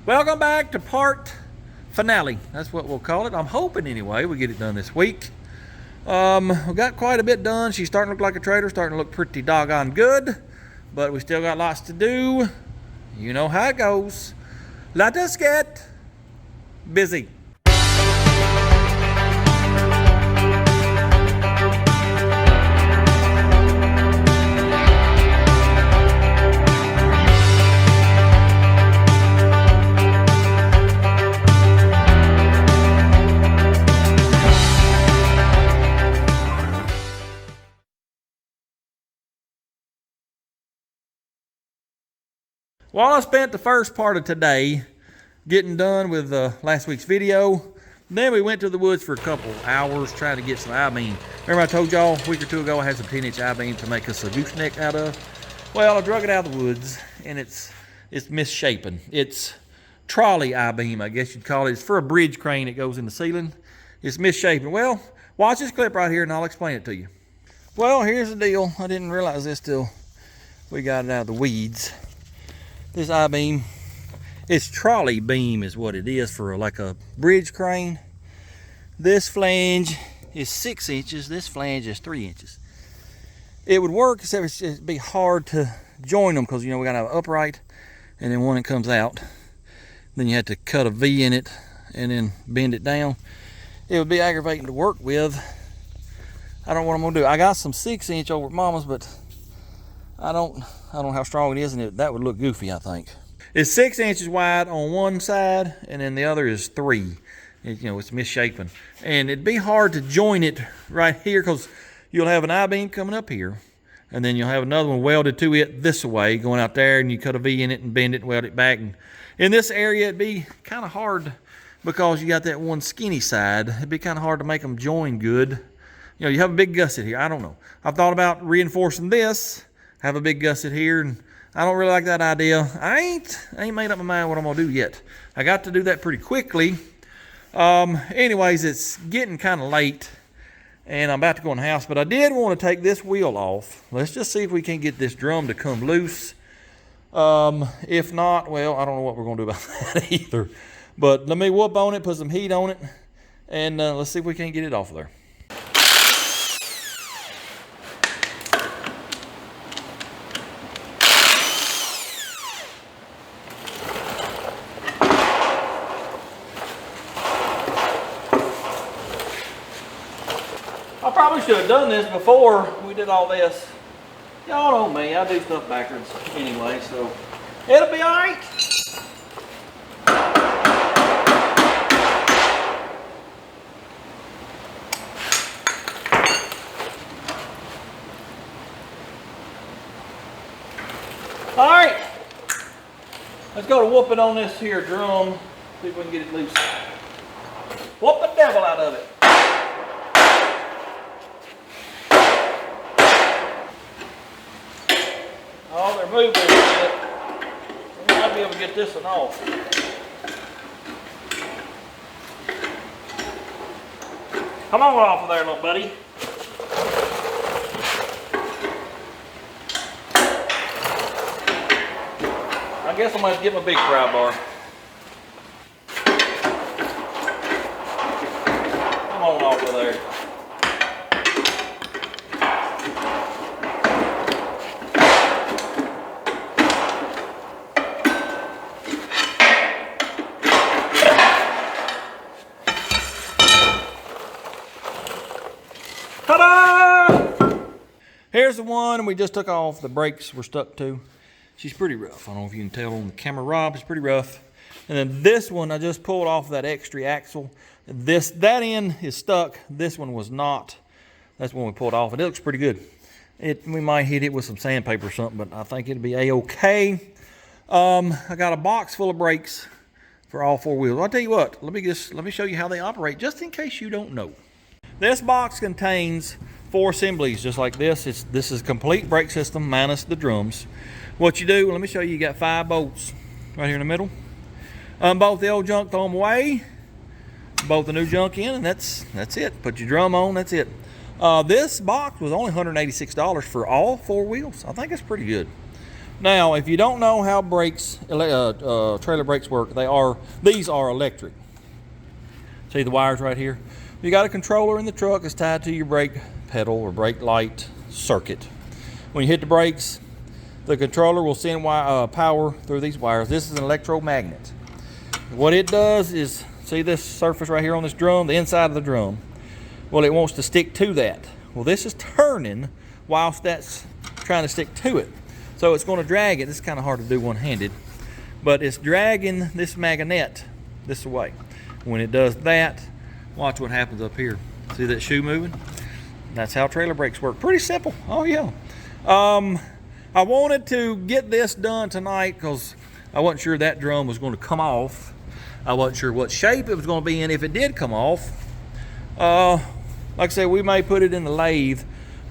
Welcome back to part finale. That's what we'll call it. I'm hoping anyway we get it done this week. We got quite a bit done. She's starting to look like a trailer, starting to look pretty doggone good, but we still got lots to do. You know how it goes. Let us get busy. Well, I spent the first part of today getting done with last week's video. Then we went to the woods for a couple hours trying to get some I-beam. Remember I told y'all a week or two ago I had some 10-inch I-beam to make us a gooseneck out of? Well, I drug it out of the woods and it's misshapen. It's trolley I-beam, I guess you'd call it. It's for a bridge crane that goes in the ceiling. It's misshapen. Well, watch this clip right here and I'll explain it to you. Well, here's the deal. I didn't realize this till we got it out of the weeds. This I-beam, it's trolley beam is what it is for like a bridge crane. This flange is 6 inches, this flange is 3 inches. It would work except it'd be hard to join them because, you know, we got to have an upright and then one that comes out. Then you have to cut a V in it and then bend it down. It would be aggravating to work with. I don't know what I'm gonna do. I got some 6-inch over at Mama's, but I don't know how strong it is, and that would look goofy, I think. It's 6 inches wide on one side, and then the other is 3. It's misshapen. And it'd be hard to join it right here because you'll have an I-beam coming up here, and then you'll have another one welded to it this way, going out there, and you cut a V in it and bend it and weld it back. And in this area, it'd be kind of hard because you got that one skinny side. It'd be kind of hard to make them join good. You know, you have a big gusset here. I don't know. I've thought about reinforcing this, have a big gusset here, and I don't really like that idea. I ain't made up my mind what I'm gonna do yet. I got to do that pretty quickly. Anyways, it's getting kind of late and I'm about to go in the house, but I did want to take this wheel off. Let's just see if we can get this drum to come loose. If not, well, I don't know what we're gonna do about that either. But let me whoop on it, put some heat on it, and let's see if we can't get it off of there. I probably should have done this before we did all this. Y'all know me, I do stuff backwards anyway, so it'll be all right. All right, let's go to whooping on this here drum, see if we can get it loose. Whoop the devil out of it. Oh, they're moving a bit. We might be able to get this one off. Come on off of there, little buddy. I guess I'm going to get my big pry bar. Come on off of there. Ta-da! Here's the one we just took off. The brakes were stuck to. She's pretty rough. I don't know if you can tell on the camera, Rob. It's pretty rough. And then this one, I just pulled off that extra axle. That end is stuck. This one was not. That's when we pulled off. It looks pretty good. We might hit it with some sandpaper or something, but I think it'll be a-okay. I got a box full of brakes for all 4 wheels. I'll tell you what. Let me show you how they operate, just in case you don't know. This box contains 4 assemblies, just like this. This is a complete brake system minus the drums. What you do, let me show you. You got 5 bolts right here in the middle. Unbolt the old junk, throw them away. Bolt the new junk in, and that's it. Put your drum on, that's it. This box was only $186 for all 4 wheels. I think it's pretty good. Now, if you don't know how trailer brakes work, these are electric. See the wires right here? You got a controller in the truck that's tied to your brake pedal or brake light circuit. When you hit the brakes, the controller will send power through these wires. This is an electromagnet. What it does is, see this surface right here on this drum, the inside of the drum? Well, it wants to stick to that. Well, this is turning whilst that's trying to stick to it. So it's going to drag it. This is kind of hard to do one-handed, but it's dragging this magnet this way. When it does that, watch what happens up here. See that shoe moving? That's how trailer brakes work. Pretty simple. Oh yeah. I wanted to get this done tonight because I wasn't sure that drum was going to come off. I wasn't sure what shape it was going to be in if it did come off. Like I said, we may put it in the lathe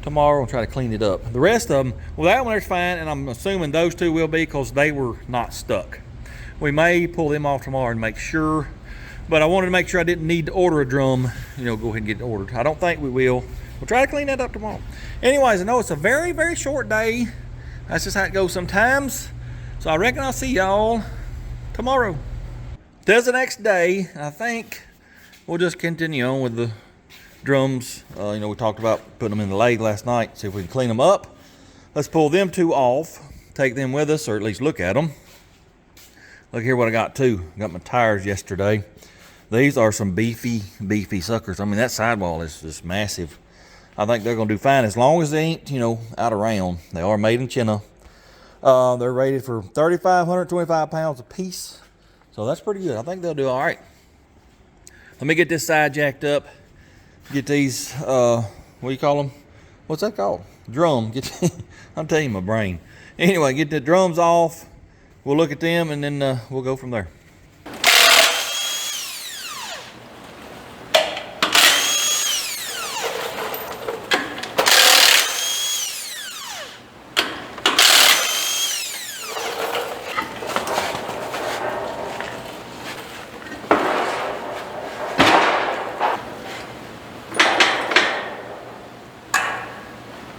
tomorrow and try to clean it up. The rest of them, well, that one there's fine, and I'm assuming those two will be because they were not stuck. We may pull them off tomorrow and make sure, but I wanted to make sure I didn't need to order a drum, go ahead and get it ordered. I don't think we will. We'll try to clean that up tomorrow. Anyways, I know it's a very, very short day. That's just how it goes sometimes. So I reckon I'll see y'all tomorrow. There's the next day. I think we'll just continue on with the drums. We talked about putting them in the lathe last night, see if we can clean them up. Let's pull them two off, take them with us, or at least look at them. Look here what I got too. Got my tires yesterday. These are some beefy suckers. I mean, that sidewall is just massive. I think they're gonna do fine as long as they ain't, out of round. They are made in China. They're rated for 3,525 pounds a piece. So that's pretty good. I think they'll do all right. Let me get this side jacked up. Get these, what do you call them? What's that called? Drum. I'm telling you, my brain. Anyway, get the drums off. We'll look at them and then we'll go from there.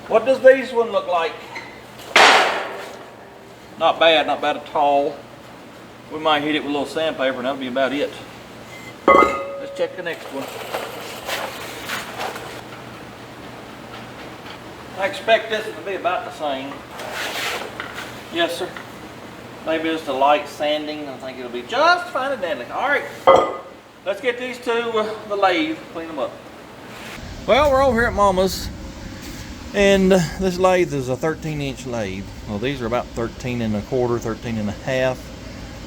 What does these one look like? Not bad at all. We might hit it with a little sandpaper and that'll be about it. Let's check the next one. I expect this to be about the same. Yes, sir. Maybe just a light sanding. I think it'll be just fine and dandy. All right, let's get these to the lathe, clean them up. Well, we're over here at Mama's. And this lathe is a 13-inch lathe. Well, these are about 13 and a quarter, 13 and a half.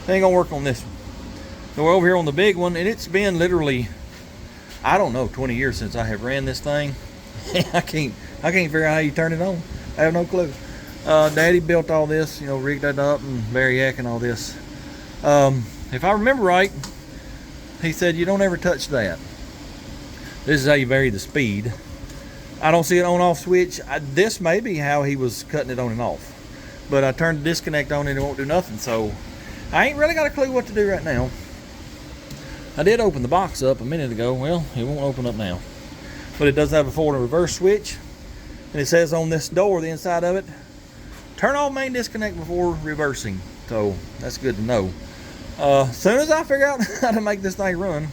They ain't gonna work on this one. So we're over here on the big one, and it's been literally, I don't know, 20 years since I have ran this thing. I can't figure out how you turn it on. I have no clue. Daddy built all this, rigged it up and Variac and all this. If I remember right, he said you don't ever touch that. This is how you vary the speed. I don't see an on-off switch. This may be how he was cutting it on and off. But I turned the disconnect on and it won't do nothing. So I ain't really got a clue what to do right now. I did open the box up a minute ago. Well, it won't open up now. But it does have a forward and reverse switch. And it says on this door, the inside of it, turn off main disconnect before reversing. So that's good to know. As soon as I figure out how to make this thing run,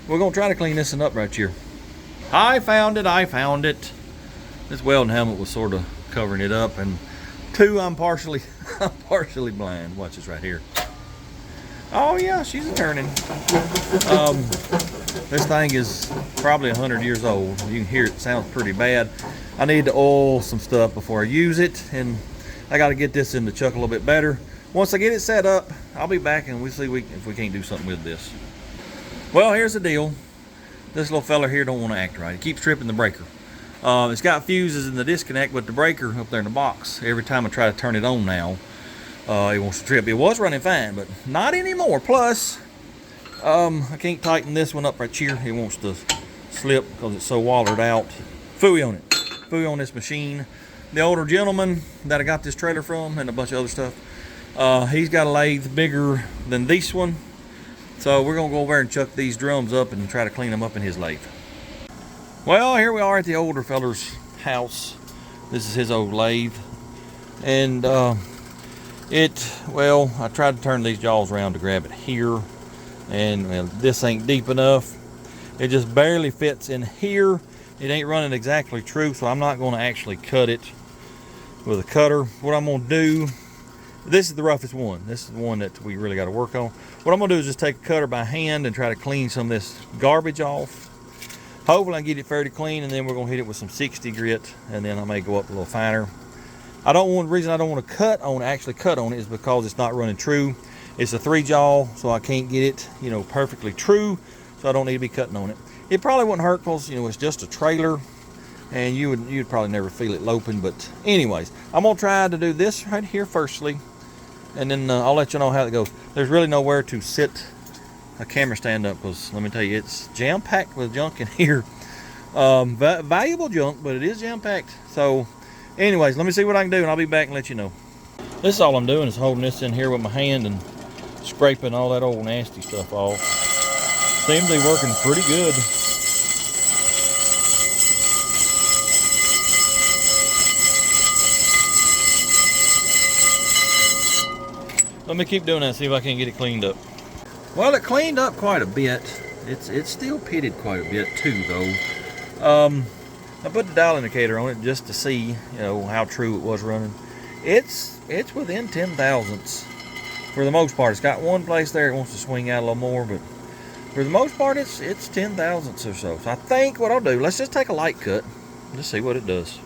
we're going to try to clean this one up right here. I found it. This welding helmet was sort of covering it up, and two, I'm partially blind. Watch this right here. Oh yeah, she's a turning. This thing is probably 100 years old. You can hear it sounds pretty bad. I need to oil some stuff before I use it, and I got to get this in the chuck a little bit better. Once I get it set up, I'll be back and we'll see if we can't do something with this. Well, here's the deal. This little fella here don't want to act right. He keeps tripping the breaker. It's got fuses in the disconnect, but the breaker up there in the box, every time I try to turn it on now, it wants to trip. It was running fine, but not anymore. Plus, I can't tighten this one up right here. It wants to slip because it's so wallered out. Phooey on it. Phooey on this machine. The older gentleman that I got this trailer from and a bunch of other stuff, he's got a lathe bigger than this one. So we're going to go over there and chuck these drums up and try to clean them up in his lathe. Well, here we are at the older feller's house. This is his old lathe. And Well, I tried to turn these jaws around to grab it here, and well, this ain't deep enough. It just barely fits in here. It ain't running exactly true, so I'm not going to actually cut it with a cutter. What I'm going to do, this is the roughest one. This is the one that we really got to work on. What I'm going to do is just take a cutter by hand and try to clean some of this garbage off. Hopefully I can get it fairly clean, and then we're going to hit it with some 60 grit, and then I may go up a little finer. The reason I don't want to actually cut on it is because it's not running true. It's a 3-jaw, so I can't get it, perfectly true, so I don't need to be cutting on it. It probably wouldn't hurt because, it's just a trailer, and you'd probably never feel it loping. But anyways, I'm going to try to do this right here firstly, and then I'll let you know how it goes. There's really nowhere to sit a camera stand up because, let me tell you, it's jam-packed with junk in here. Valuable junk, but it is jam-packed. So anyways, let me see what I can do, and I'll be back and let you know. This is all I'm doing, is holding this in here with my hand and scraping all that old nasty stuff off. Seems to be working pretty good. Let me keep doing that, see if I can get it cleaned up. Well, it cleaned up quite a bit. It's still pitted quite a bit too, though. I put the dial indicator on it just to see, how true it was running. It's within 10 thousandths for the most part. It's got one place there it wants to swing out a little more, but for the most part, it's 10 thousandths or so. So I think what I'll do, let's just take a light cut, just see what it does.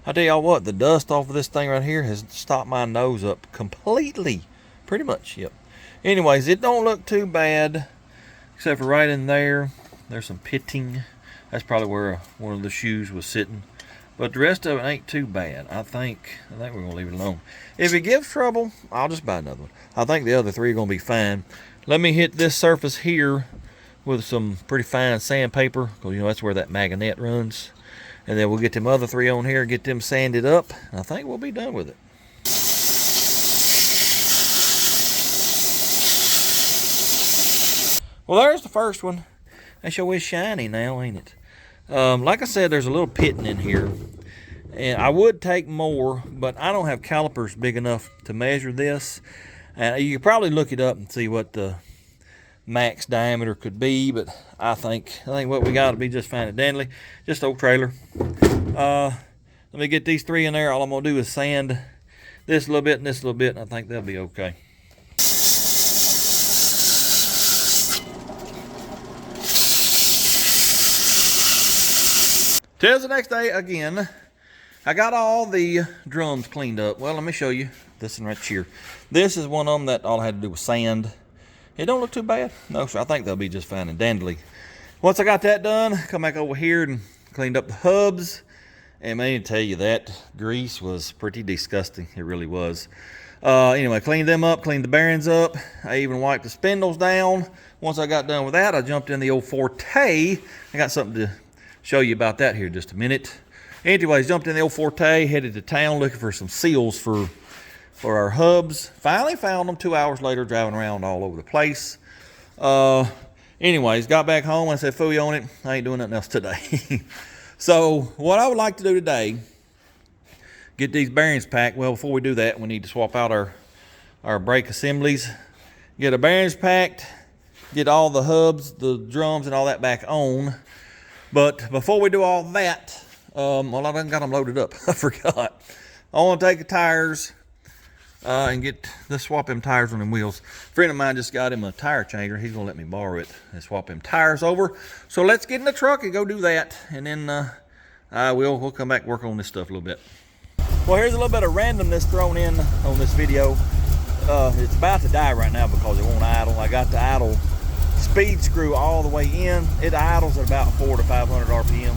I tell y'all what, the dust off of this thing right here has stopped my nose up completely. Pretty much, yep. Anyways, it don't look too bad, except for right in there. There's some pitting. That's probably where one of the shoes was sitting. But the rest of it ain't too bad. I think we're gonna leave it alone. If it gives trouble, I'll just buy another one. I think the other three are gonna be fine. Let me hit this surface here with some pretty fine sandpaper, because that's where that magnet runs. And then we'll get them other three on here, get them sanded up, and I think we'll be done with it. Well, there's the first one. That sure is shiny now, ain't it? Like I said, there's a little pitting in here. And I would take more, but I don't have calipers big enough to measure this. And you could probably look it up and see what the max diameter could be, but I think what we got will be just fine and dandy. Just old trailer. Let me get these three in there. All I'm gonna do is sand this a little bit and this a little bit, and I think they'll be okay. Till the next day again. I got all the drums cleaned up. Well, let me show you this one right here. This is one of them that all I had to do was sand. It don't look too bad. No, sir, I think they'll be just fine and dandly. Once I got that done, come back over here and cleaned up the hubs. And man, to tell you, that grease was pretty disgusting. It really was. Anyway, cleaned them up, cleaned the bearings up. I even wiped the spindles down. Once I got done with that, I jumped in the old Forte. I got something to show you about that here in just a minute. Anyways, jumped in the old Forte, headed to town looking for some seals for our hubs. Finally found them 2 hours later, driving around all over the place. Anyways, got back home. I said, "Fooey on it. I ain't doing nothing else today." So what I would like to do today, get these bearings packed. Well, before we do that, we need to swap out our brake assemblies. Get our bearings packed. Get all the hubs, the drums, and all that back on. But before we do all that, well, I done got them loaded up. I forgot. I want to take the tires and swap them tires on them wheels. A friend of mine just got him a tire changer. He's gonna let me borrow it and swap them tires over. So let's get in the truck and go do that, and then we'll come back and work on this stuff a little bit. Well, here's a little bit of randomness thrown in on this video. It's about to die right now because it won't idle. I got the idle speed screw all the way in. It idles at about 400 to 500 RPM.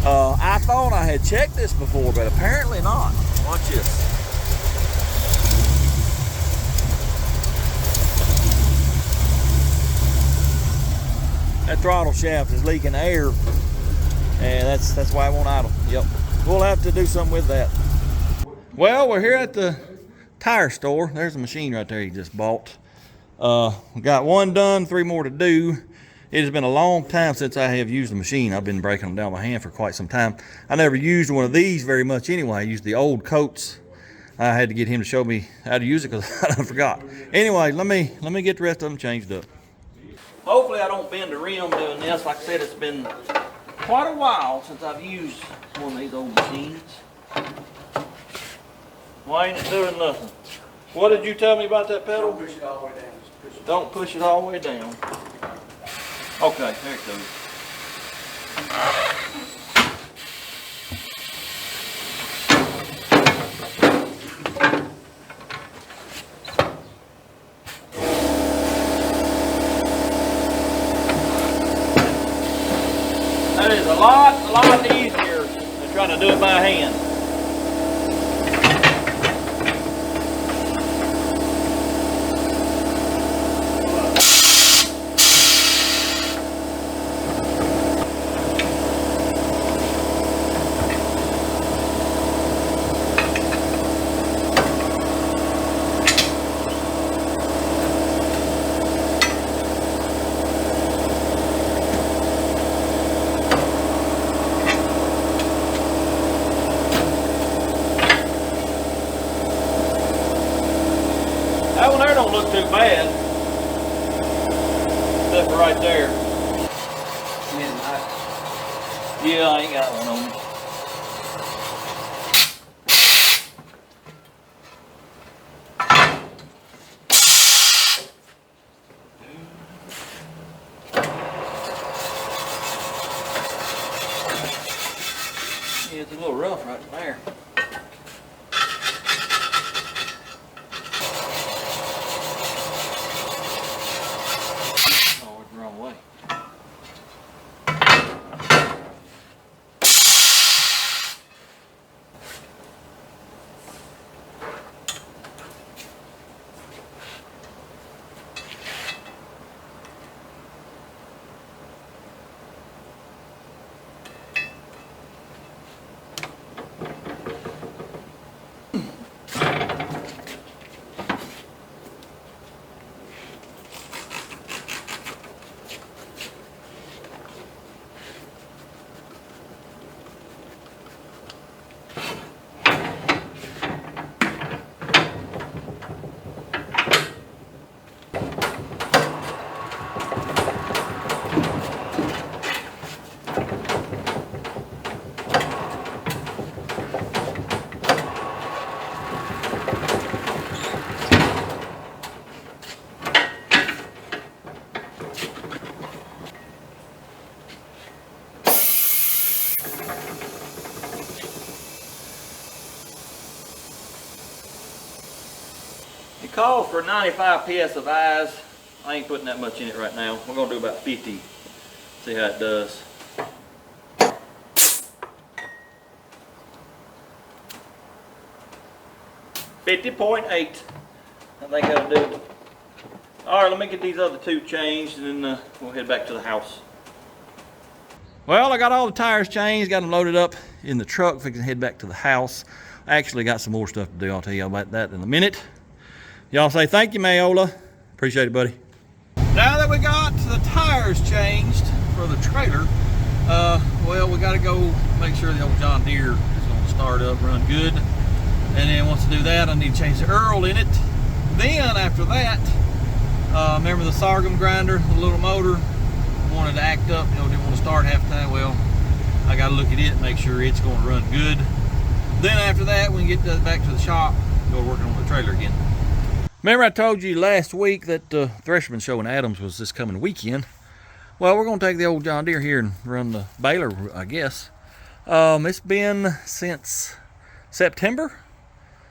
I thought I had checked this before, but apparently not. Watch this. That throttle shaft is leaking air, and that's why it won't idle. Yep, we'll have to do something with that. Well, we're here at the tire store. There's a machine right there you just bought. We got one done, 3 more to do. It has been a long time since I have used the machine. I've been breaking them down by hand for quite some time. I never used one of these very much anyway. I used the old coats. I had to get him to show me how to use it because I forgot. Anyway, let me get the rest of them changed up. Hopefully I don't bend the rim doing this. Like I said, it's been quite a while since I've used one of these old machines. Why ain't it doing nothing? What did you tell me about that pedal? Don't push it all the way down. Don't push it all the way down. Okay, there it goes. That is a lot easier than trying to do it by hand. That one there don't look too bad. Except for right there. Yeah, I ain't got one on me. Yeah, it's a little rough right there. It calls for 95 psi. I ain't putting that much in it right now. We're gonna do about 50. See how it does. .8. I think that'll do it. All right, let me get these other two changed, and then we'll head back to the house. Well, I got all the tires changed, got them loaded up in the truck. If we can head back to the house. I actually got some more stuff to do. I'll tell you about that in a minute. Y'all say thank you, Mayola. Appreciate it, buddy. Now that we got the tires changed for the trailer, well, we got to go make sure the old John Deere is going to start up, run good. And then once I do that, I need to change the Earl in it. Then after that, remember the Sorghum grinder, the little motor, wanted to act up, didn't want to start half the time. Well, I got to look at it, make sure it's going to run good. Then after that, we can get back to the shop, go working on the trailer again. Remember I told you last week that the Thresherman show in Adams was this coming weekend. Well, we're going to take the old John Deere here and run the baler, I guess. It's been since September,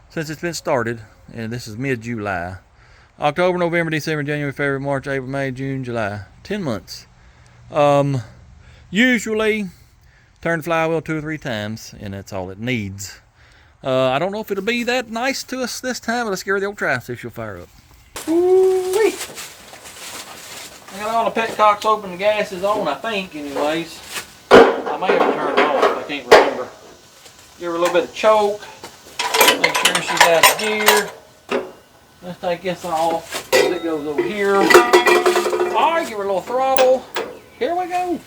since it's been started, and this is mid-July. October, November, December, January, February, March, April, May, June, July. 10 months. Usually, turn the flywheel 2 or 3 times, and that's all it needs. I don't know if it'll be that nice to us this time, but let's give her the old try, see if she'll fire up. Ooh-wee. I got all the petcocks open, the gas is on, I think, anyways. I may have turned it off, I can't remember. Give her a little bit of choke, make sure she's out of gear. Let's take this off, it goes over here. Alright, give her a little throttle. Here we go.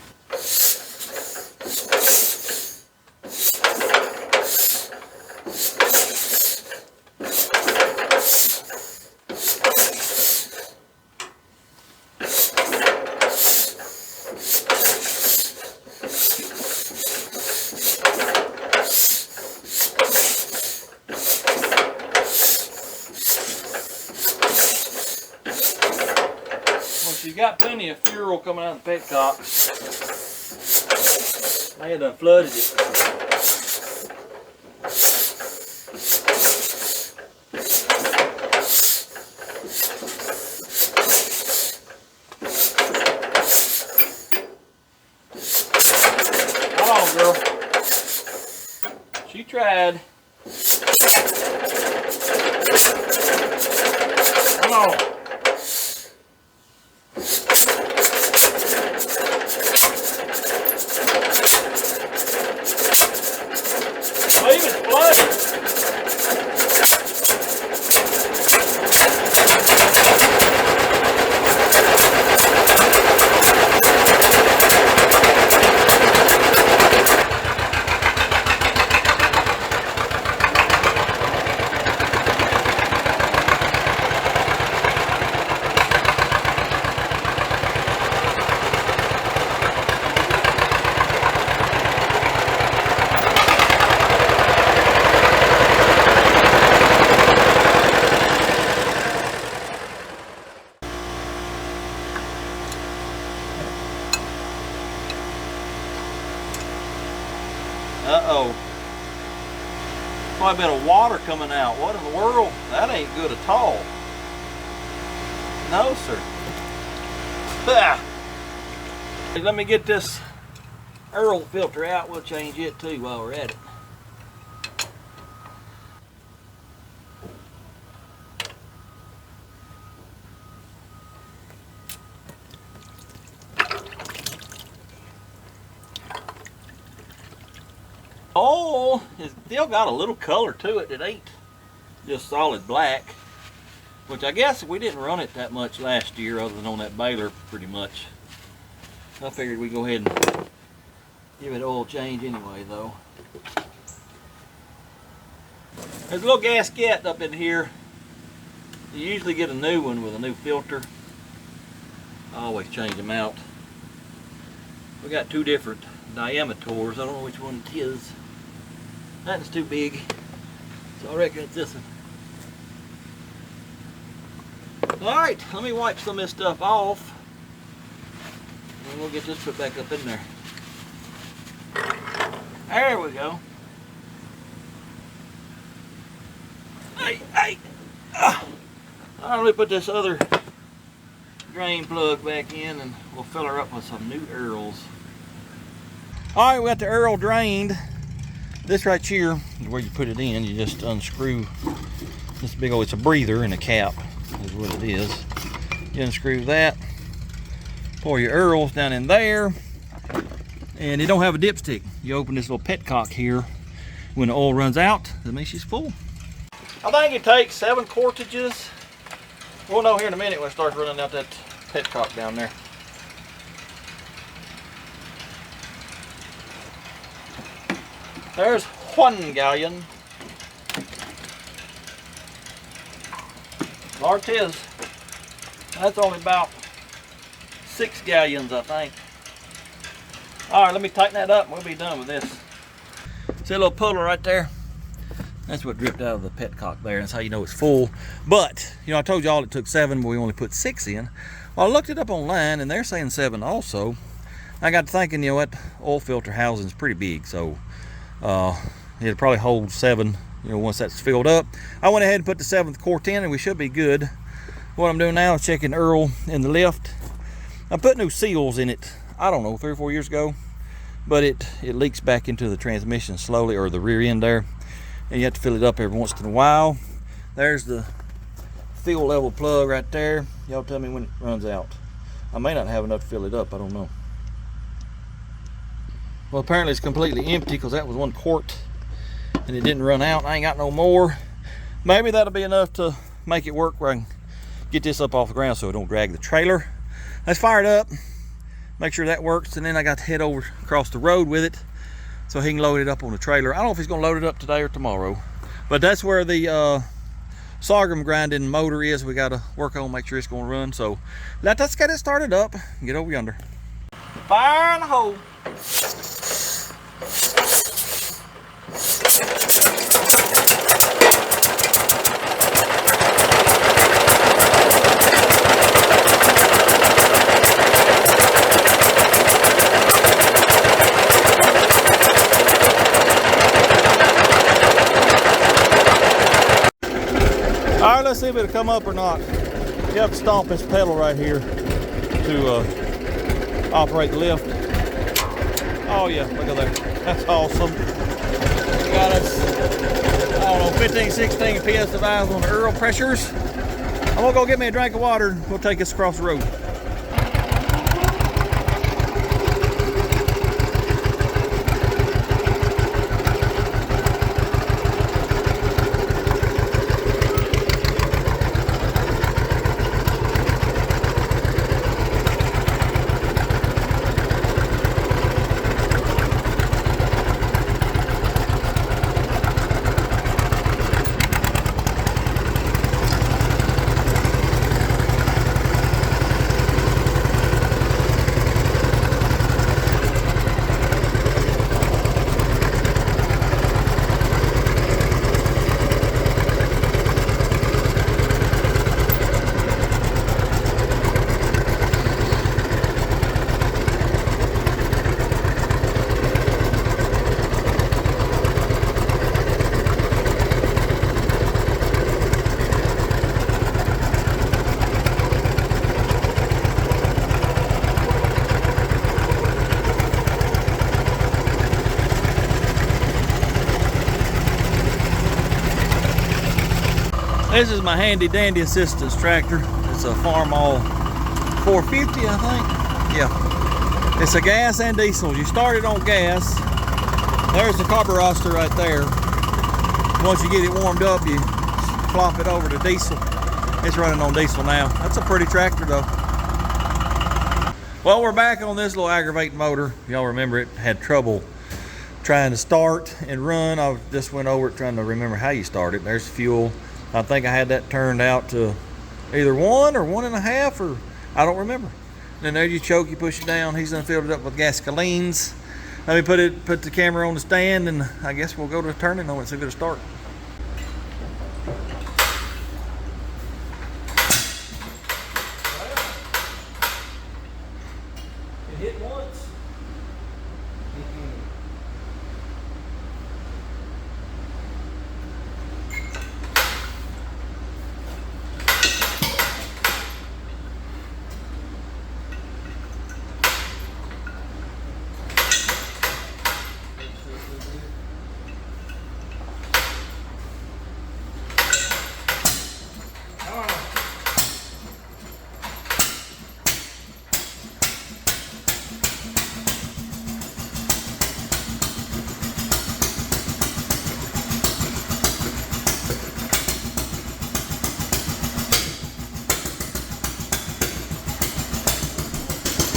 You got plenty of fuel coming out of the petcock. I had done flooded it. Come on, girl. She tried. Come on. Leave it flooded. Uh-oh. Quite a bit of water coming out. What in the world? That ain't good at all. No, sir. Ah. Let me get this Earl filter out. We'll change it too while we're at it. Oh, it's still got a little color to it. It ain't just solid black, which I guess we didn't run it that much last year other than on that baler pretty much. I figured we'd go ahead and give it oil change anyway though. There's a little gasket up in here. You usually get a new one with a new filter. I always change them out. We got two different diameters. I don't know which one it is. That one's too big, so I reckon it's this one. Alright, let me wipe some of this stuff off, and we'll get this put back up in there. There we go. Hey, hey! Alright, let me put this other drain plug back in, and we'll fill her up with some new Earls. Alright, we got the Earl drained. This right here is where you put it in. You just unscrew this big old, it's a breather and a cap is what it is. You unscrew that, pour your Earls down in there, and you don't have a dipstick. You open this little petcock here. When the oil runs out, that means she's full. I think it takes 7 quartages. We'll know here in a minute when it starts running out that petcock down there. There's 1 gallon. There it is. That's only about 6 gallons, I think. Alright, let me tighten that up and we'll be done with this. See a little puddle right there? That's what dripped out of the petcock there. That's how you know it's full. But, you know, I told y'all it took 7, but we only put 6 in. Well, I looked it up online and they're saying 7 also. I got to thinking, you know what, oil filter housing is pretty big, so it'll probably hold 7, you know, once that's filled up. I went ahead and put the 7th quart in and we should be good. What I'm doing now is checking Earl in the lift. I put new seals in it, I don't know, 3 or 4 years ago, but it leaks back into the transmission slowly, or the rear end there, and you have to fill it up every once in a while. There's the fuel level plug right there. Y'all tell me when it runs out. I may not have enough to fill it up, I don't know. Well, apparently it's completely empty because that was 1 quart and it didn't run out. I ain't got no more. Maybe that'll be enough to make it work where I can get this up off the ground so it don't drag the trailer. Let's fire it up, make sure that works, and then I got to head over across the road with it so he can load it up on the trailer. I don't know if he's gonna load it up today or tomorrow, but that's where the sorghum grinding motor is. We got to work on, make sure it's gonna run. So let's get it started up and get over yonder. Fire in the hole. All right, let's see if it'll come up or not. You have to stomp this pedal right here to operate the lift. Oh yeah, look at that. That's awesome. Got us, I don't know, 15, 16 PS of valves on the Earl pressures. I'm gonna go get me a drink of water. We'll take us across the road. This is my handy dandy assistance tractor. It's a Farmall 450, I think. Yeah. It's a gas and diesel. You start it on gas. There's the carburetor right there. Once you get it warmed up, you flop it over to diesel. It's running on diesel now. That's a pretty tractor though. Well, we're back on this little aggravating motor. Y'all remember it had trouble trying to start and run. I just went over it trying to remember how you start it. There's fuel. I think I had that turned out to either 1 or 1.5, or I don't remember. And then there you choke, you push it down. He's done filled it up with gasolines. Let me put the camera on the stand, and I guess we'll go to turning on it and see if it'll start. It hit once.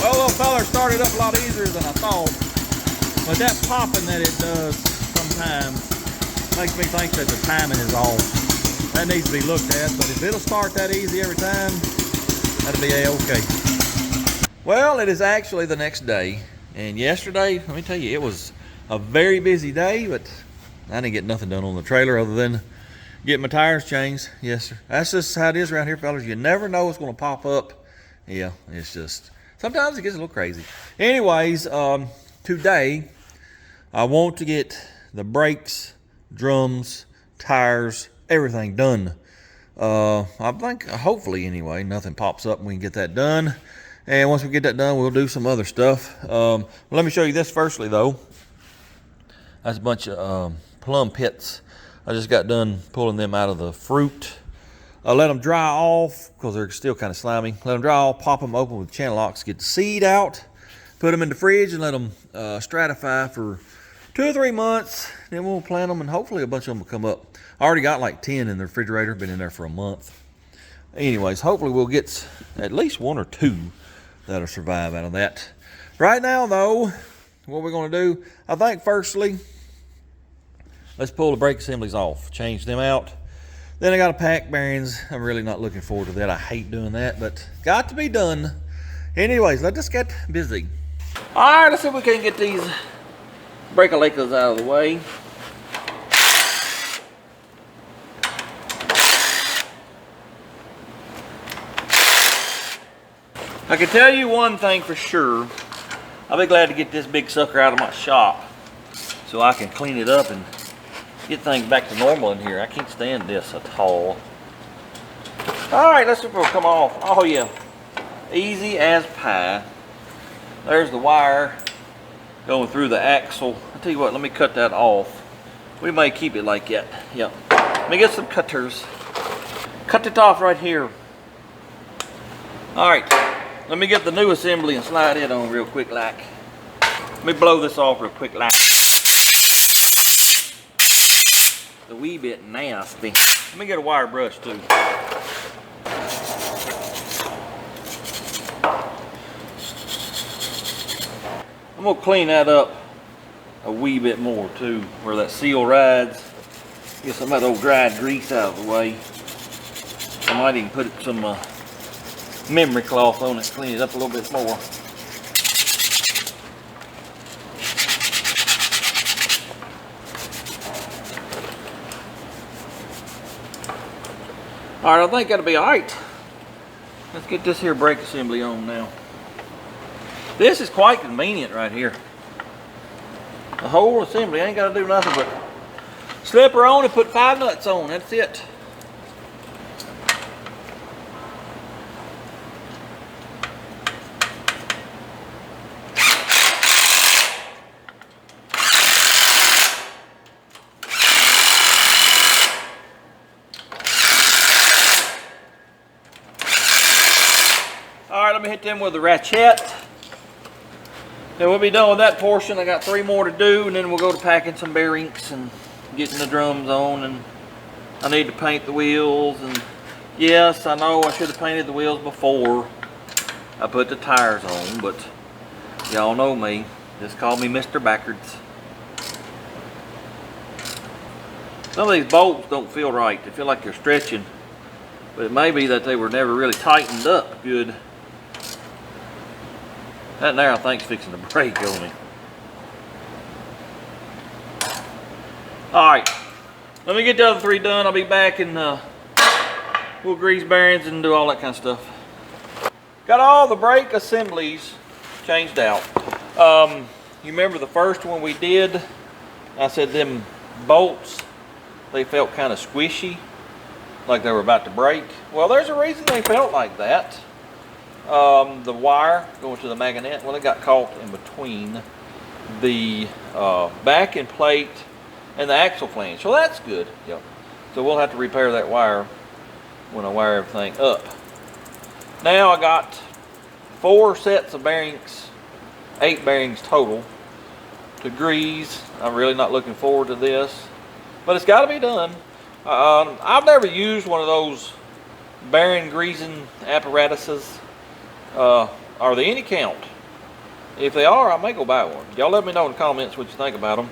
Well, little feller started up a lot easier than I thought, but that popping that it does sometimes makes me think that the timing is off. That needs to be looked at, but if it'll start that easy every time, that'll be a-okay. Well, it is actually the next day, and yesterday, let me tell you, it was a very busy day, but I didn't get nothing done on the trailer other than get my tires changed. Yes, sir. That's just how it is around here, fellas. You never know what's going to pop up. Yeah, it's just... sometimes it gets a little crazy. Anyways, today I want to get the brakes, drums, tires, everything done. I think, hopefully anyway, nothing pops up and we can get that done. And once we get that done, we'll do some other stuff. Let me show you this firstly though. That's a bunch of plum pits. I just got done pulling them out of the fruit. Let them dry off because they're still kind of slimy. Let them dry off, pop them open with channel locks, get the seed out, put them in the fridge and let them stratify for 2 or 3 months. Then we'll plant them and hopefully a bunch of them will come up. I already got like 10 in the refrigerator, been in there for a month. Anyways, hopefully we'll get at least 1 or 2 that'll survive out of that. Right now, though, what we're going to do, I think firstly, let's pull the brake assemblies off, change them out. Then I got to pack bearings. I'm really not looking forward to that. I hate doing that, but got to be done. Anyways, let's just get busy. All right, let's see if we can get these brake electrodes out of the way. I can tell you one thing for sure. I'll be glad to get this big sucker out of my shop so I can clean it up and get things back to normal in here. I can't stand this at all. All right, let's see if it'll come off. Oh yeah, easy as pie. There's the wire going through the axle. I'll tell you what, let me cut that off. We may keep it like that. Yep. Let me get some cutters. Cut it off right here. All right, let me get the new assembly and slide it on real quick like. Let me blow this off real quick like. A wee bit nasty. Let me get a wire brush too. I'm gonna clean that up a wee bit more too, where that seal rides. Get some of that old dried grease out of the way. I might even put some memory cloth on it, clean it up a little bit more. All right, I think that'll be all right. Let's get this here brake assembly on now. This is quite convenient right here. The whole assembly ain't got to do nothing but slip her on and put 5 nuts on. That's it. All right, let me hit them with the ratchet. Then we'll be done with that portion. I got 3 more to do, and then we'll go to packing some bearings and getting the drums on. And I need to paint the wheels. And yes, I know I should have painted the wheels before I put the tires on, but y'all know me. Just call me Mr. Backwards. Some of these bolts don't feel right. They feel like they're stretching, but it may be that they were never really tightened up good. That there I think's fixing to break on me. Alright, let me get the other 3 done. I'll be back and we'll grease bearings and do all that kind of stuff. Got all the brake assemblies changed out. You remember the first one we did? I said them bolts, they felt kind of squishy, like they were about to break. Well, there's a reason they felt like that. The wire going to the magnet, well, it got caught in between the backing plate and the axle flange, so that's good. Yep. So we'll have to repair that wire when I wire everything up. Now I got 4 sets of bearings, 8 bearings total to grease. I'm really not looking forward to this, but it's got to be done. I've never used one of those bearing greasing apparatuses. Are they any count? If they are, I may go buy one. Y'all let me know in the comments what you think about them.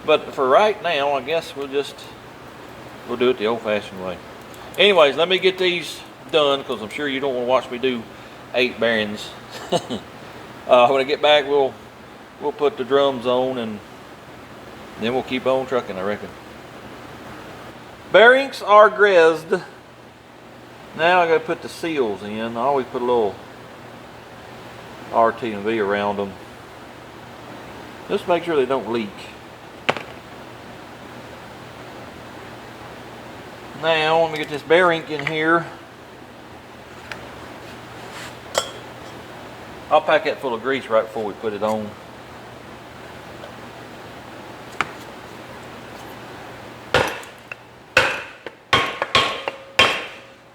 But for right now, I guess we'll do it the old-fashioned way. Anyways, let me get these done, because I'm sure you don't want to watch me do 8 bearings. When I get back, we'll put the drums on, and then we'll keep on trucking, I reckon. Bearings are greased. Now I got to put the seals in. I always put a little RT and V around them. Just make sure they don't leak. Now let me get this bearing in here. I'll pack that full of grease right before we put it on.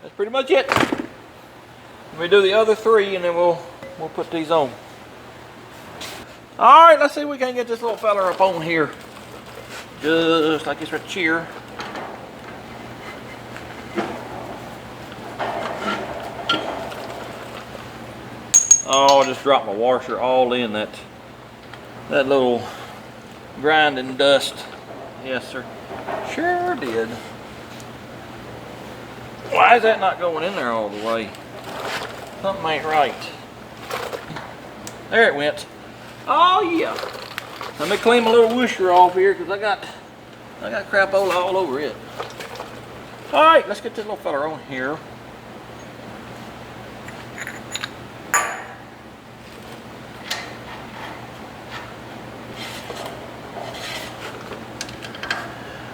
That's pretty much it. Let me do the other 3 and then we'll put these on. Alright, let's see if we can get this little fella up on here. Just like this right here. Oh, I just dropped my washer all in that little grinding dust. Yes, sir. Sure did. Why is that not going in there all the way? Something ain't right. There it went. Oh yeah. Let me clean my little whoosher off here because I got crapola all over it. All right, let's get this little fella on here.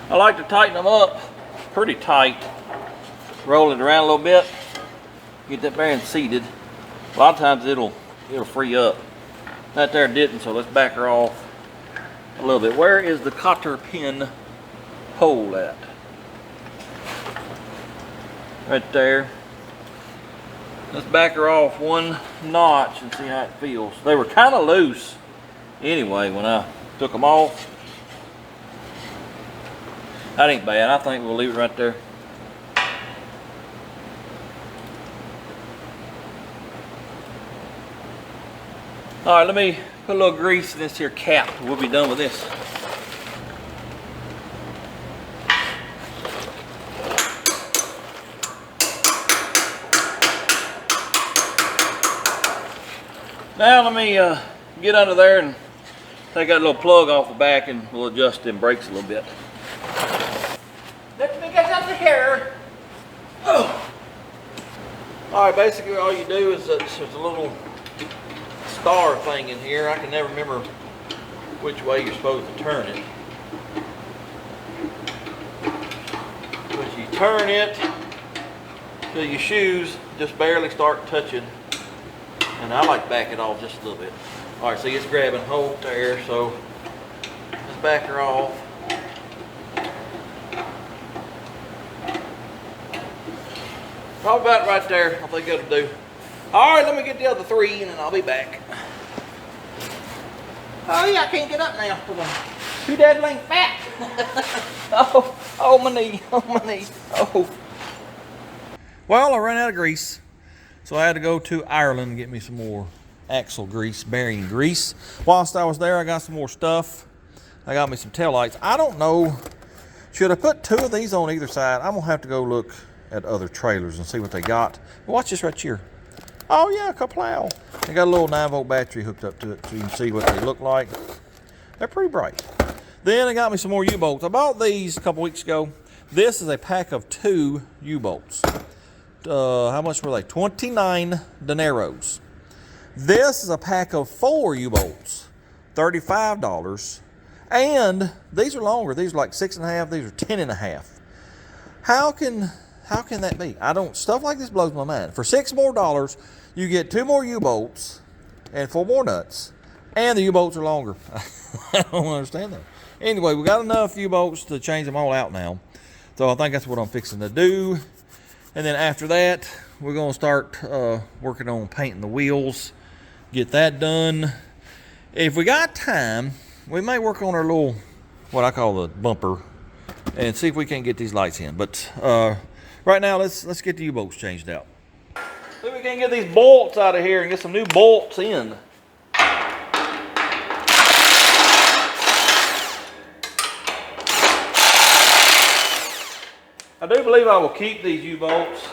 I like to tighten them up pretty tight. Roll it around a little bit. Get that bearing seated. A lot of times it'll free up. That there didn't, so let's back her off a little bit. Where is the cotter pin hole at? Right there. Let's back her off one notch and see how it feels. They were kind of loose anyway when I took them off. That ain't bad. I think we'll leave it right there. All right, let me put a little grease in this here cap. We'll be done with this. Now let me get under there and take that little plug off the back and we'll adjust them brakes a little bit. Let me get under here. Oh. All right, basically all you do is there's a little star thing in here. I can never remember which way you're supposed to turn it. But you turn it till your shoes just barely start touching. And I like to back it off just a little bit. All right, see it's grabbing hold there, so let's back her off. Probably about right there. I think that'll do. All right, let me get the other three and then I'll be back. Oh yeah, I can't get up now. Too dead fat. oh my knee, oh. Well, I ran out of grease, so I had to go to Ireland and get me some more axle grease, bearing grease. Whilst I was there, I got some more stuff. I got me some taillights. I don't know, should I put two of these on either side? I'm gonna have to go look at other trailers and see what they got. Watch this right here. Oh yeah, kaplow. They got a little 9-volt battery hooked up to it so you can see what they look like. They're pretty bright. Then I got me some more U-bolts. I bought these a couple weeks ago. This is a pack of 2 U-bolts. How much were they? 29 dineros. This is a pack of 4 U-bolts. $35. And these are longer. These are like 6.5. These are 10.5. How can that be? Stuff like this blows my mind. For $6 more, you get 2 more U-bolts and 4 more nuts. And the U-bolts are longer. I don't understand that. Anyway, we got enough U-bolts to change them all out now. So I think that's what I'm fixing to do. And then after that, we're going to start working on painting the wheels. Get that done. If we got time, we may work on our little, what I call the bumper, and see if we can get these lights in. But right now, let's get the U-bolts changed out. See if we can get these bolts out of here and get some new bolts in. I do believe I will keep these U-bolts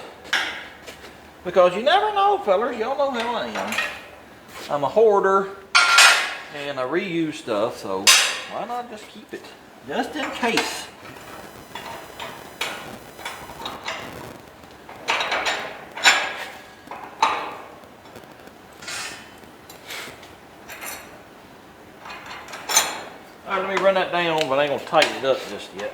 because you never know, fellas. Y'all know how I am. I'm a hoarder and I reuse stuff, so why not just keep it just in case. All right, let me run that down, but I ain't gonna tighten it up just yet.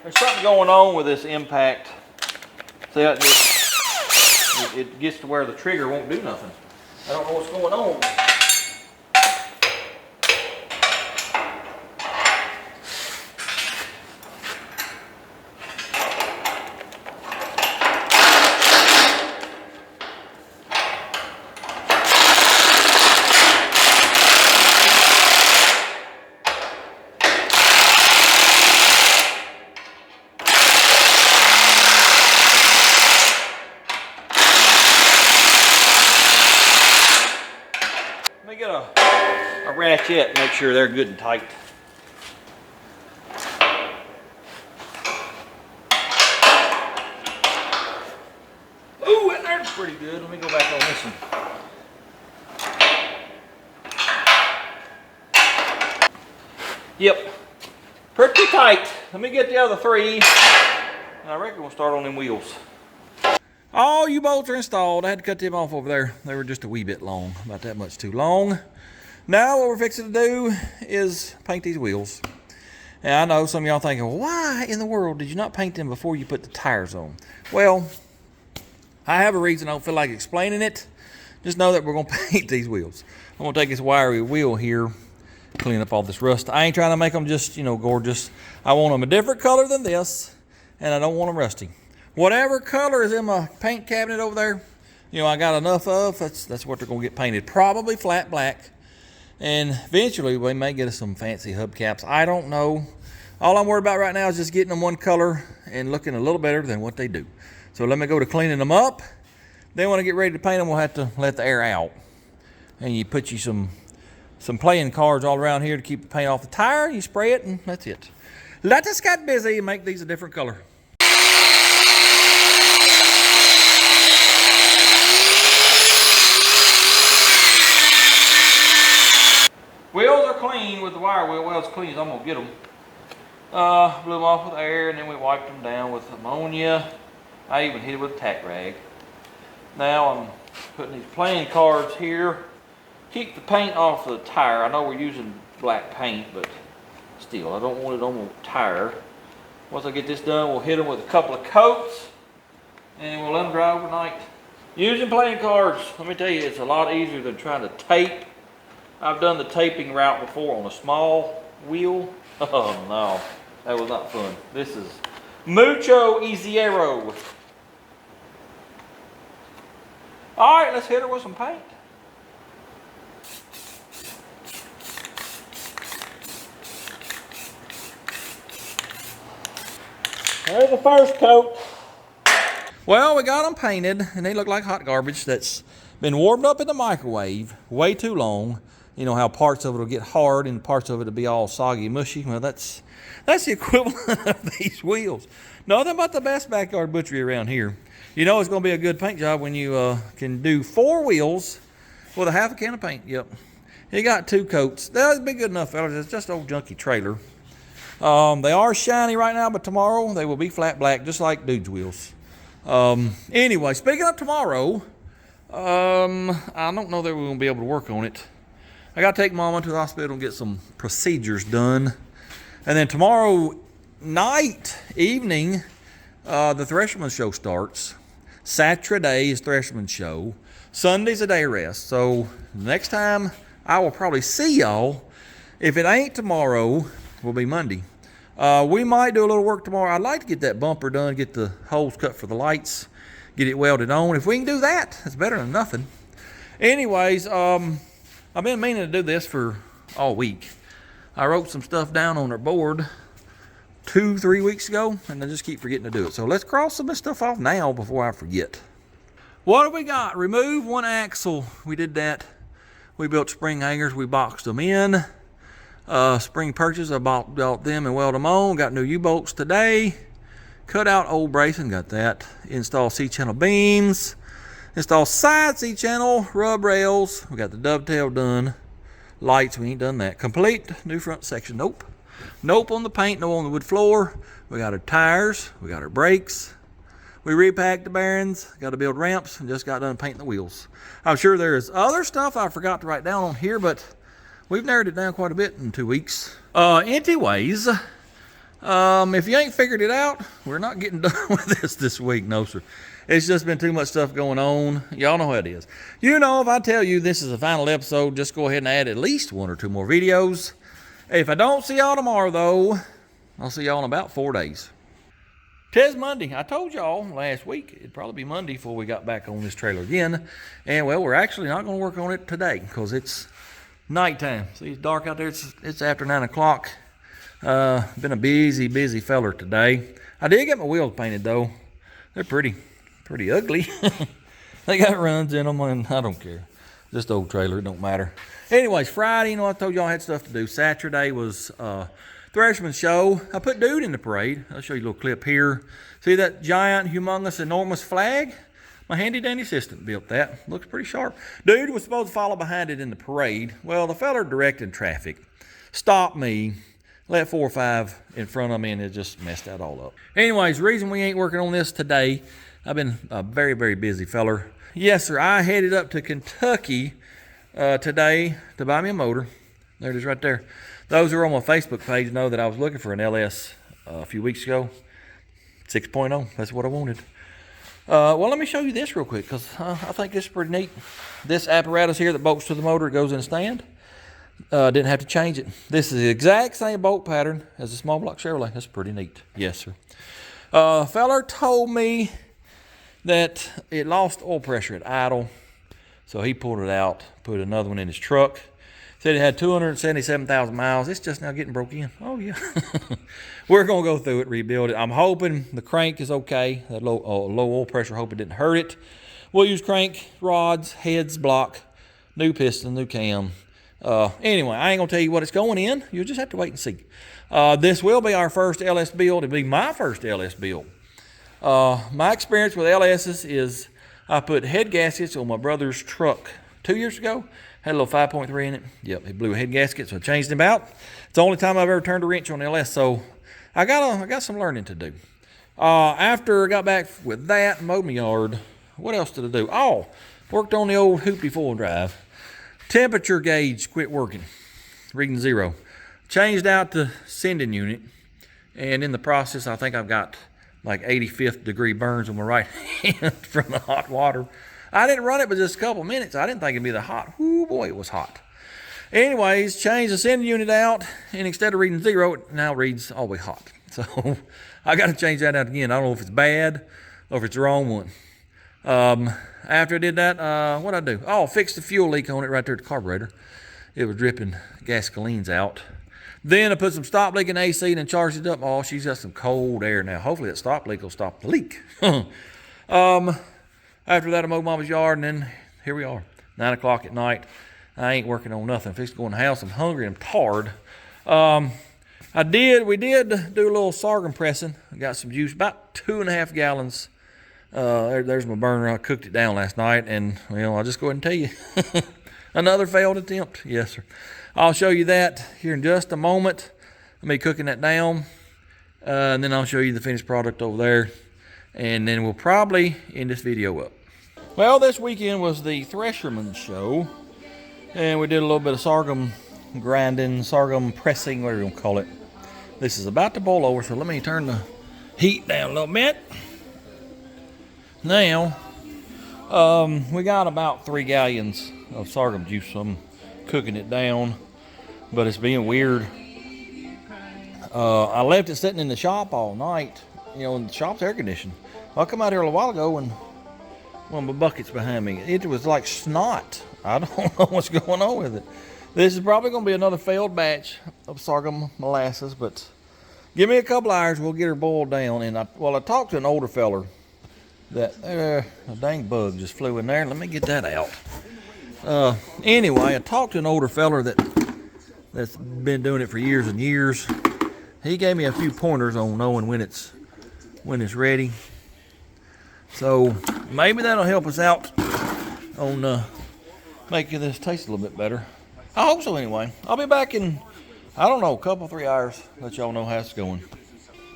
There's something going on with this impact. See how it gets to where the trigger won't do nothing. I don't know what's going on. ratchet, make sure they're good and tight. Ooh, that there's pretty good. Let me go back on this one. Yep, pretty tight. Let me get the other three, and I reckon we'll start on them wheels. All you bolts are installed. I had to cut them off over there. They were just a wee bit long, about that much too long. Now what we're fixing to do is paint these wheels. And I know some of y'all thinking, well, why in the world did you not paint them before you put the tires on? Well, I have a reason. I don't feel like explaining it. Just know that we're going to paint these wheels. I'm going to take this wiry wheel here, clean up all this rust. I ain't trying to make them just, gorgeous. I want them a different color than this, and I don't want them rusty. Whatever color is in my paint cabinet over there, I got enough of, that's what they're going to get painted. Probably flat black. And eventually we may get us some fancy hubcaps. I don't know. All I'm worried about right now is just getting them one color and looking a little better than what they do. So let me go to cleaning them up. Then when I get ready to paint them, we'll have to let the air out. And you put you some playing cards all around here to keep the paint off the tire. You spray it and that's it. Let us get busy and make these a different color. Wheels are clean with the wire wheel. Well, it's clean as I'm going to get them. Blew them off with air, and then we wiped them down with ammonia. I even hit it with a tack rag. Now I'm putting these playing cards here. Keep the paint off the tire. I know we're using black paint, but still, I don't want it on the tire. Once I get this done, we'll hit them with a couple of coats, and we'll let them dry overnight. Using playing cards, let me tell you, it's a lot easier than trying to tape. I've done the taping route before on a small wheel. Oh no, that was not fun. This is mucho easiero. All right, let's hit her with some paint. There's the first coat. Well, we got them painted, and they look like hot garbage that's been warmed up in the microwave way too long. You know how parts of it will get hard and parts of it will be all soggy and mushy. Well, that's the equivalent of these wheels. Nothing but the best backyard butchery around here. You know it's going to be a good paint job when you can do 4 wheels with a half a can of paint. Yep. You got 2 coats. That'll be good enough, fellas. It's just an old junky trailer. They are shiny right now, but tomorrow they will be flat black, just like dude's wheels. Anyway, speaking of tomorrow, I don't know that we're going to be able to work on it. I got to take Mama to the hospital and get some procedures done. And then tomorrow evening, the Thresherman show starts. Saturday is Thresherman show. Sunday's a day rest. So next time I will probably see y'all, if it ain't tomorrow, will be Monday. We might do a little work tomorrow. I'd like to get that bumper done, get the holes cut for the lights, get it welded on. If we can do that, it's better than nothing. Anyways, I've been meaning to do this for all week. I wrote some stuff down on our board 2-3 weeks ago, and I just keep forgetting to do it. So let's cross some of this stuff off now before I forget. What have we got? Remove one axle. We did that. We built spring hangers. We boxed them in. Spring purchase. I bought them and welded them on. Got new U-bolts today. Cut out old bracing. Got that. Install C-channel beams. Install side C-channel, rub rails. We got the dovetail done. Lights, we ain't done that. Complete new front section. Nope. Nope on the paint, no on the wood floor. We got our tires, we got our brakes. We repacked the bearings, got to build ramps, and just got done painting the wheels. I'm sure there's other stuff I forgot to write down on here, but we've narrowed it down quite a bit in 2 weeks. Anyways, if you ain't figured it out, we're not getting done with this week. No, sir. It's just been too much stuff going on. Y'all know how it is. You know, if I tell you this is the final episode, just go ahead and add at least 1 or 2 more videos. If I don't see y'all tomorrow, though, I'll see y'all in about 4 days. 'Tis Monday. I told y'all last week it'd probably be Monday before we got back on this trailer again. And, well, we're actually not going to work on it today because it's nighttime. See, it's dark out there. It's after 9 o'clock. Been a busy feller today. I did get my wheels painted, though. They're pretty ugly. They got runs in them, and I don't care. Just the old trailer, it don't matter. Anyways, Friday, you know, I told y'all I had stuff to do. Saturday was Threshman show. I put Dude in the parade. I'll show you a little clip here. See that giant, humongous, enormous flag? My handy dandy assistant built that. Looks pretty sharp. Dude was supposed to follow behind it in the parade. Well, the fella directing traffic stopped me, let 4 or 5 in front of me, and it just messed that all up. Anyways, the reason we ain't working on this today, I've been a very, very busy feller. Yes, sir, I headed up to Kentucky today to buy me a motor. There it is right there. Those who are on my Facebook page know that I was looking for an LS a few weeks ago. 6.0, that's what I wanted. Well, let me show you this real quick, because I think this is pretty neat. This apparatus here that bolts to the motor, it goes in a stand. Didn't have to change it. This is the exact same bolt pattern as the small block Chevrolet. That's pretty neat. Yes, sir. Feller told me that it lost oil pressure at idle, so he pulled it out, put another one in his truck. Said it had 277,000 miles. It's just now getting broke in. Oh, yeah. We're going to go through it, rebuild it. I'm hoping the crank is okay. That low oil pressure, hope it didn't hurt it. We'll use crank, rods, heads, block, new piston, new cam. Anyway, I ain't going to tell you what it's going in. You'll just have to wait and see. This will be our first LS build. It'll be my first LS build. My experience with LS's is I put head gaskets on my brother's truck 2 years ago. Had a little 5.3 in it. Yep, it blew a head gasket, so I changed him out. It's the only time I've ever turned a wrench on LS, so I got some learning to do. After I got back with that, mowed my yard, what else did I do? Oh, worked on the old Hoopty 4 drive. Temperature gauge quit working, reading 0. Changed out the sending unit, and in the process, I think I've got like 85th degree burns on my right hand from the hot water. I didn't run it but just a couple minutes. I didn't think it'd be that hot. Ooh, boy, it was hot. Anyways, changed the sending unit out, and instead of reading 0, it now reads all the way hot. So I got to change that out again. I don't know if it's bad or if it's the wrong one. After I did that, what'd I do? Oh, fixed the fuel leak on it right there at the carburetor. It was dripping gasolines out. Then I put some stop leak in AC and charged it up. Oh, she's got some cold air now. Hopefully that stop leak will stop the leak. After that, I mowed Mama's yard, and then here we are, 9 o'clock at night. I ain't working on nothing. Fixed to go in the house. I'm hungry. I'm tired. We did do a little sorghum pressing. I got some juice, about 2.5 gallons. There's my burner. I cooked it down last night, and well, I'll just go ahead and tell you, another failed attempt. Yes, sir. I'll show you that here in just a moment. Let me cooking that down, and then I'll show you the finished product over there, and then we'll probably end this video up. Well, this weekend was the Thresherman show, and we did a little bit of sorghum grinding, sorghum pressing, whatever you want to call it. This is about to boil over, so let me turn the heat down a little bit. Now, we got about 3 gallons of sorghum juice. So I'm cooking it down, but it's being weird. I left it sitting in the shop all night, and the shop's air conditioned. I come out here a little while ago, and one of my buckets behind me, it was like snot. I don't know what's going on with it. This is probably going to be another failed batch of sorghum molasses, but give me a couple hours, we'll get her boiled down. And I talked to an older feller that a dang bug just flew in there. Let me get that out. Anyway, I talked to an older feller that's been doing it for years and years. He gave me a few pointers on knowing when it's ready. So maybe that'll help us out on making this taste a little bit better. I hope so anyway. I'll be back in, I don't know, a couple, 3 hours. Let y'all know how it's going.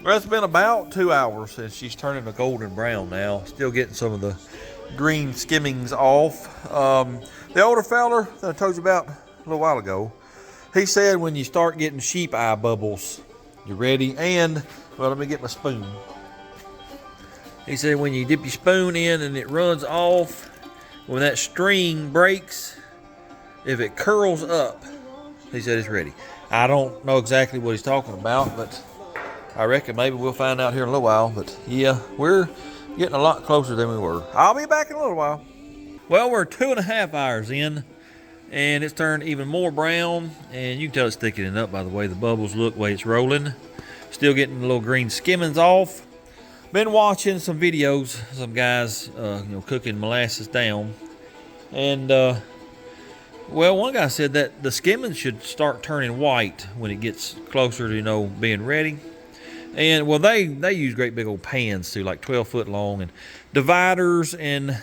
Well, it's been about 2 hours since she's turning a golden brown now. Still getting some of the green skimmings off. The older fella that I told you about a little while ago, he said when you start getting sheep eye bubbles, you're ready. And, well, let me get my spoon. He said when you dip your spoon in and it runs off, when that string breaks, if it curls up, he said it's ready. I don't know exactly what he's talking about, but I reckon maybe we'll find out here in a little while. But yeah, we're getting a lot closer than we were. I'll be back in a little while. Well, we're 2.5 hours in, and it's turned even more brown, and you can tell it's thickening up by the way the bubbles look, the way it's rolling. Still getting the little green skimmings off. Been watching some videos, some guys, cooking molasses down, and Well, one guy said that the skimming should start turning white when it gets closer to, being ready. And well, they use great big old pans too, like 12-foot long, and dividers, and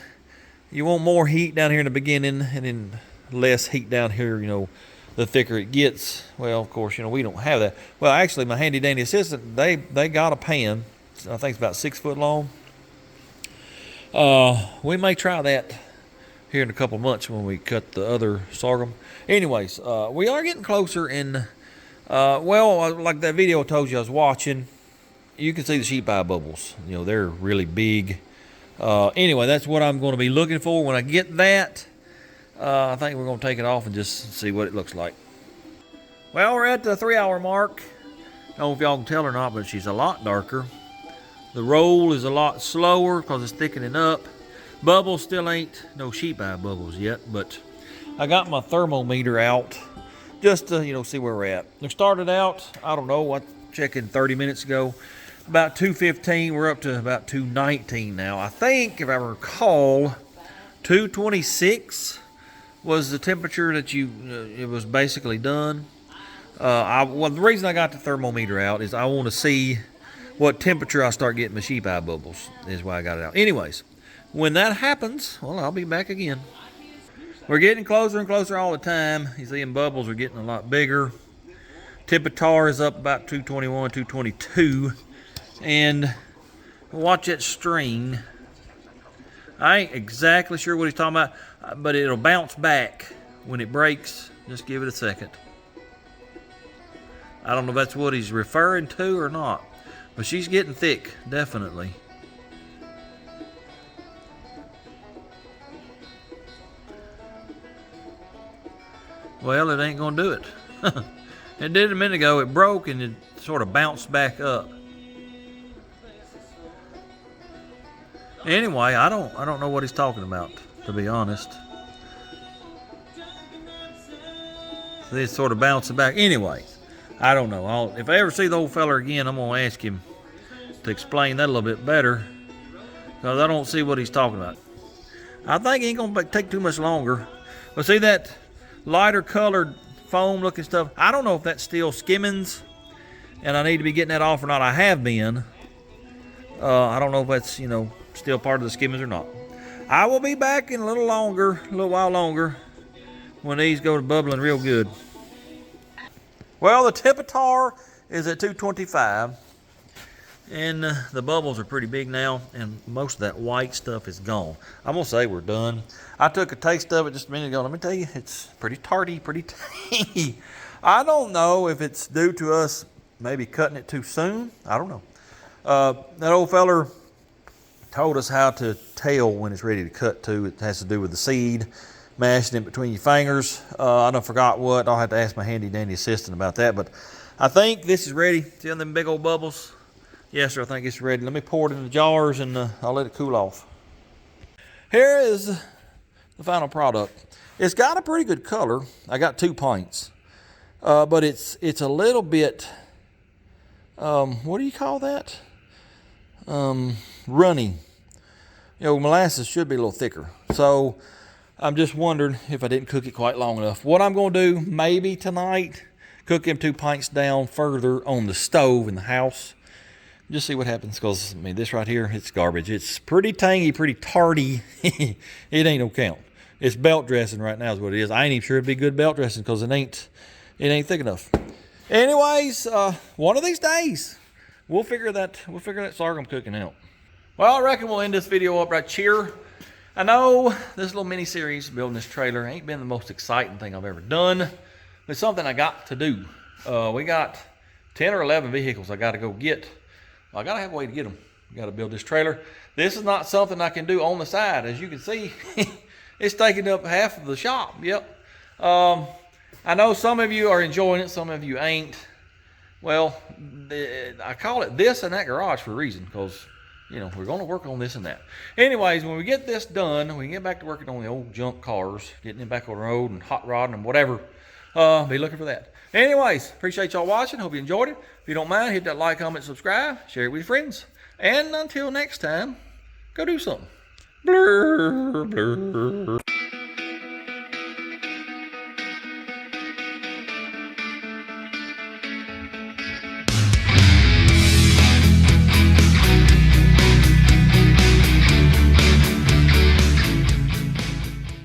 you want more heat down here in the beginning and then less heat down here, the thicker it gets. Well, of course, we don't have that. Well, actually, my handy dandy assistant, they got a pan. I think it's about 6 foot long. We may try that here in a couple months when we cut the other sorghum. Anyways, we are getting closer, and like that video I told you I was watching, you can see the sheep eye bubbles. They're really big. Anyway, that's what I'm going to be looking for when I get that. I think we're going to take it off and just see what it looks like. Well, we're at the 3-hour mark. I don't know if y'all can tell or not, but she's a lot darker. The roll is a lot slower because it's thickening up. Bubbles still ain't no sheep eye bubbles yet, but I got my thermometer out just to, see where we're at. We started out, I don't know, I checked 30 minutes ago, about 215. We're up to about 219 now. I think, if I recall, 226 was the temperature that it was basically done. Well, the reason I got the thermometer out is I want to see what temperature I start getting my sheep eye bubbles, is why I got it out. Anyways, when that happens, well, I'll be back again. We're getting closer and closer all the time. You see them bubbles are getting a lot bigger. Temperature is up about 221, 222. And watch that string. I ain't exactly sure what he's talking about, but it'll bounce back when it breaks. Just give it a second. I don't know if that's what he's referring to or not, but she's getting thick, definitely. Well, it ain't gonna do it. It did a minute ago. It broke and it sort of bounced back up. Anyway, I don't know what he's talking about, to be honest. This sort of bouncing back. Anyway, I don't know. If I ever see the old fella again, I'm gonna ask him to explain that a little bit better, because I don't see what he's talking about. I think it ain't gonna take too much longer. But see that lighter colored foam looking stuff? I don't know if that's still skimmings and I need to be getting that off or not. I have been. I don't know if that's, still part of the skimmings or not. I will be back in a little while longer when these go to bubbling real good. Well, the temperature is at 225 and the bubbles are pretty big now, and most of that white stuff is gone. I'm gonna say we're done. I took a taste of it just a minute ago. Let me tell you, it's pretty tarty, pretty tangy. I don't know if it's due to us maybe cutting it too soon. I don't know. That old feller told us how to tell when it's ready to cut too. It has to do with the seed, mashing it between your fingers. I done forgot what. I'll have to ask my handy dandy assistant about that, but I think this is ready. See them big old bubbles? Yes, sir, I think it's ready. Let me pour it in the jars and I'll let it cool off. Here is the final product. It's got a pretty good color. I got 2 pints. But it's a little bit, what do you call that? Runny. Molasses should be a little thicker. So I'm just wondering if I didn't cook it quite long enough. What I'm going to do maybe tonight, cook them 2 pints down further on the stove in the house. Just see what happens, because, this right here, it's garbage. It's pretty tangy, pretty tarty. It ain't no count. It's belt dressing right now is what it is. I ain't even sure it'd be good belt dressing because it ain't thick enough. Anyways, one of these days, we'll figure that sorghum cooking out. Well, I reckon we'll end this video up right here. I know this little mini series, building this trailer, ain't been the most exciting thing I've ever done. It's something I got to do. We got 10 or 11 vehicles I got to go get. I gotta have a way to get them. I gotta build this trailer. This is not something I can do on the side. As you can see, it's taking up half of the shop. Yep. I know some of you are enjoying it, some of you ain't. Well, I call it this and that garage for a reason, because we're going to work on this and that. Anyways, when we get this done, we can get back to working on the old junk cars, getting them back on the road and hot rodding and whatever. Be looking for that. Anyways, appreciate y'all watching. Hope you enjoyed it. If you don't mind, hit that like, comment, subscribe, share it with your friends. And until next time, go do something. Blur, blur.